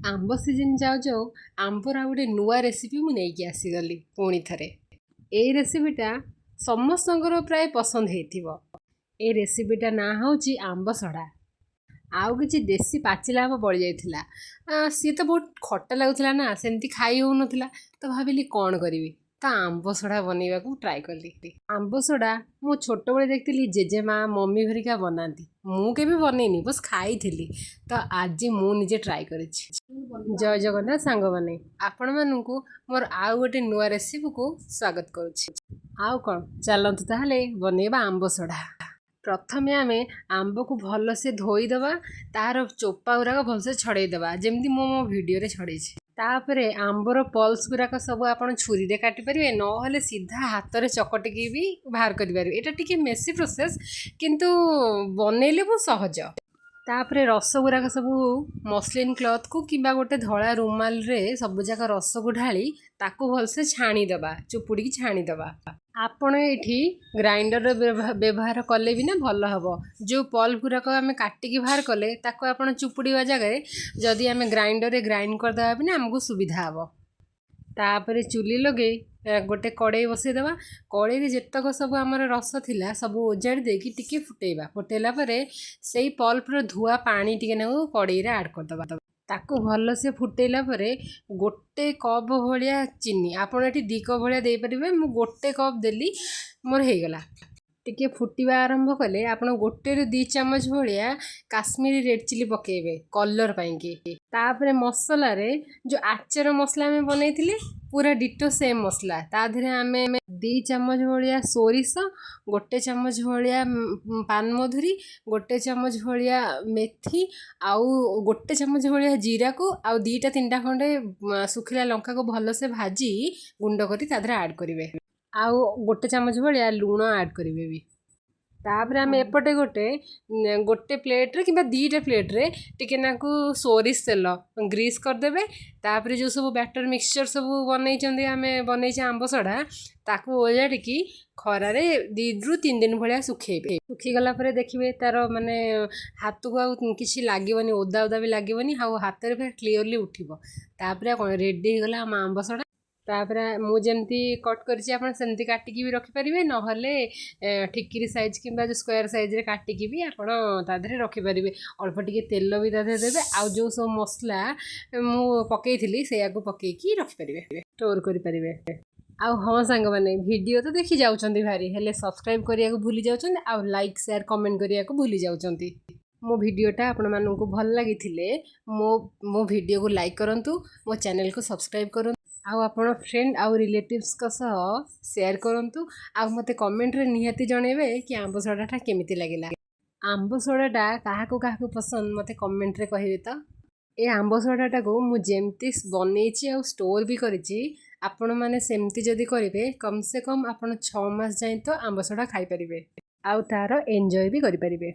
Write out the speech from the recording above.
आंब season जाऊ जाऊ आंबर आ गोटे नुआ रेसिपी मु नेइकी आसीगली पुणी थरे। ए रेसिपीटा समस्तଙ୍କର प्राय पसंद ହେଇଥିବ। ए रेसिपीटा ना ହେଉଛି आंब सड़ा। आउ किछि देसी पाचिला आंब बळी जाइथिला। सी तो बहुत खट्टा लाଗୁଥିଲା ना सेमती खाई होउनथिला तो भाबिली कौन करिवि तो आंब सड़ा बनैबाकू ट्राई कली। आंब सड़ा मु छोट बळे देखथिली जेजेमा मम्मी भरिका बनाती मु केबे बनैनी बस खाइथिली तो आज मु निजे ट्राई करिछि। जय जगन्नाथ सांग माने आपण मानकू मोर आउ गोटे नुआ रेसिपी को स्वागत करुछि। आउ कौन चलतु ताहले बनैबा आंब सड़ा। प्रथमे आमे आंब को भल से धोईदबा तार चोपा गुराक भलसे छड़ेईदबा जेमती मो वीडियो रे छड़ेछि। तापरे आंबर पल्स गुराक सब आपण छुरी रे काटि परिबे नहले सीधा हाथ रे चकटिकी भी बाहर करि परिबे। एटा टिके मेसी प्रोसेस किंतु बनेले बहुत सहज। तापरे रस गुराक सब मसलिन क्लथ को किंबा गोटे धड़ा रुमाल रे सब जाक रस को ढाली ताकू भलसे छाणीदबा चुपुड़ी छाणीदबा। आपण एठी ग्राइंडर व्यवहार कले भी ना भल हम। जो पल्प गुराक आम काटिकी बाहर कले ताको आपण चुपुड़ा जगह जदि आम ग्राइंडर रे ग्राइंड करदे भी ना आमको सुविधा हम। तापरे चुली लगे गोटे कड़े बसईदबा कड़े जेतक सब आमर रस थिला सब ओजाड़ी देकी टिके फुटेबा फुटेला परे सेई पल्पर धुआ पानी टिके नाकु कड़े रे ऐड करदबा। ताकू भल से फुटेला परे गोटे कप भलिया चीनी आपण एठी 2 कप भलिया दे परिबे मु गोटे कप देली मोर हे गला। टिके फुटिबा आरंभ कले आपण गोटे रे 2 चम्मच भलिया काश्मीरी रेड चिली पकेबे कलर पाई के। तापरे मसला रे जो आचार मसला में बनैथिले पूरा डिटो सेम मसला ता धरे आमे 2 चम्मच भलिया सोरिष गोटे चम्मच भलिया पान मधुरी गोटे चम्मच भलिया मेथी आउ गोटे चम्मच भलिया जीरा को आउ 2-3टा खंडे सुखिला लंका को भल से भाजी गुंड करी ता धरे ऐड करिवे आउ गोटे चम्मच भलिया लूण ऐड करिवे भी। तापर आम एपटे गोटे प्लेट रे किंबा 2टा प्लेट रे टिके नाकू सोरिष तेल ग्रीस करदेबे। तापर जो सब बैटर मिक्सचर सब बनई आम बनई आंब सड़ा ताकू ओजाड़िकी खरारे 2-3 दिन भलिया सुखेबे। सुखीगला परे देखिए तार माने हाथ को आउ किछि लागबनी ओदा ओदा भी लागबनी आउ हाथ रे क्लियरली उठिबो। तापर कोन रेडी हो गला आम आंब सड़ा। तापर मु जेमती कट करछि आपण सेमती काटिकी भी रखि परिबे नहले ठिकिरी साइज किंबा जो स्क्वायर साइज रे काटिकी भी आपण ता धरे रखि परिबे। अल्प टिके तेल भी ता धरे देबे आउ जो सब मसला मु पकेइथिली सेया को पकेइकी रखि परिबे स्टोर करि परिबे। आउ हाँ सांग माने वीडियो तो देखि जाउछंती भारी हेले सब्सक्राइब करिया को भूली जाउछंती आउ लाइक शेयर कमेंट करिया को भूली जाउछंती। मो वीडियोटा आपण मानकू भल लागिथिले मो वीडियो को लाइक करंतु मो चैनल को सब्सक्राइब करंतु आउ आपण फ्रेंड आउ रिलेटिव्स का सह शेयर करंतु आउ मते कमेंट रे निहाती जणेबे कि आंब सड़ाटा केमिति लागिला। आंब सड़ाटा काहाको काहाको पसंद मते कमेंट रे कहिबे तो। ए आंब सड़ाटा को मु जेमती बनैछि आउ स्टोर भी करिछि आपण माने सेमती जदी करिवे कम से कम आपण 6 मास जाय तो आंब सड़ा खाई परिबे आउ तारो एन्जॉय भी करि परिबे।